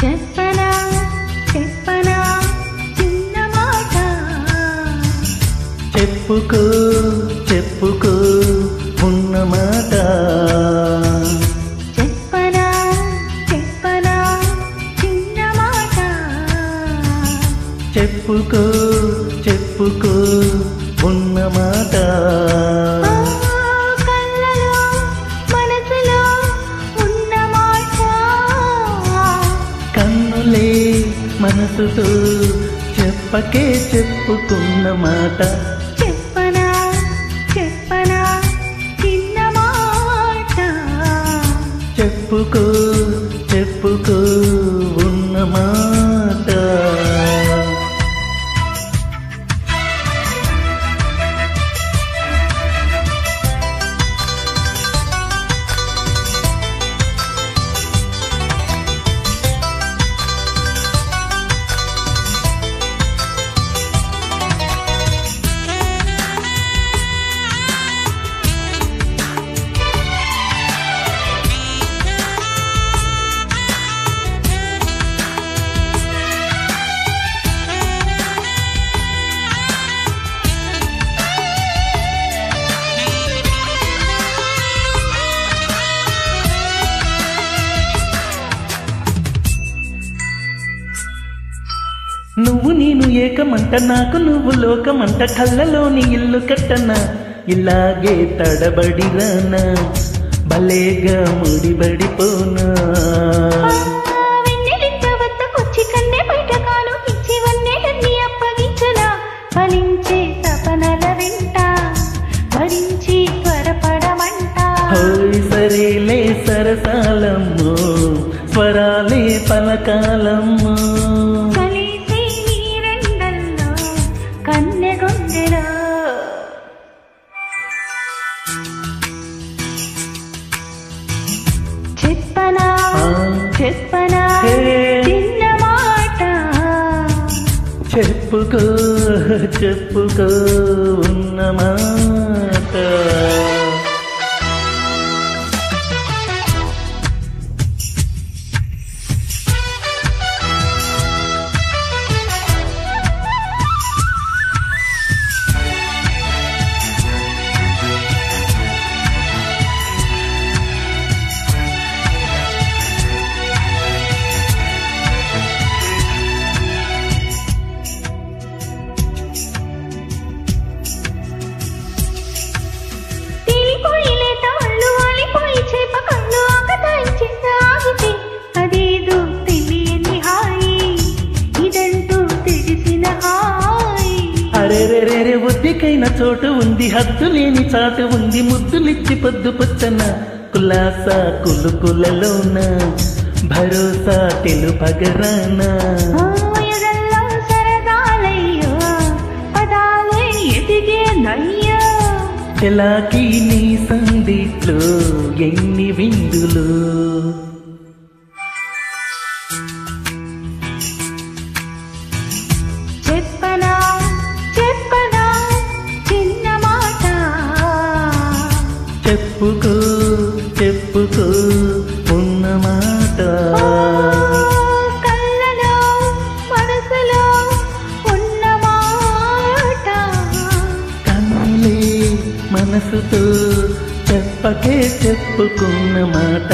చెప్పనా చెప్పనా చిన్న మాట చెప్పుకో చెప్పుకో ఉన్న మాట చెప్పనా చెప్పనా చిన్న మాట చెప్పుకో చెప్పుకో ఉన్న మాట కళ్ళలో మనసులో ఉన్న మాట కన్నులే మనసుతో చెప్పకే చెప్పుకున్న మాట చెప్పనా చెప్పనా చిన్న మాట చెప్పుకో చెప్పుకో ఉన్న మాట నువ్వు నేను ఏకమంట నాకు నువ్వు లోకమంట కళ్ళలోని ఇల్లు కట్టనా ఇలాగే తడబడిరానా భలేగా ముడిబడిపోనా వెన్నెలించవద్దకొచ్చి కన్నే బయట కాలు ఇచ్చి వన్నేలన్నీ అప్పగించనా ఫలించే తపనల వెంట భరించి త్వరపడమంట హోయ్ సరేలే సరసాలమ్మో స్వరాలే పలకాలమ్మో కన్నెగొందెలో చెప్పనా చెప్పనా చిన్న మాట చెప్పుకో చెప్పుకో ఉన్న మాట అరెరెరెరె ఒద్దికైన చోటు ఉంది హద్దు లేని చాటు ఉంది ముద్దులిచ్చి పొద్దు పొచ్చన కులాసా కులుకులలోన భరోసా తెలుపగరాన ఎలాకి నీ సందిట్లో ఎన్ని విందులు చెప్పనా చెప్పనా చిన్న మాట చెప్పుకో చెప్పుకో ఉన్న మాట కళ్ళలో మనసులో ఉన్న మాట కన్నులే మనసుతో చెప్పకే చెప్పుకున్న మాట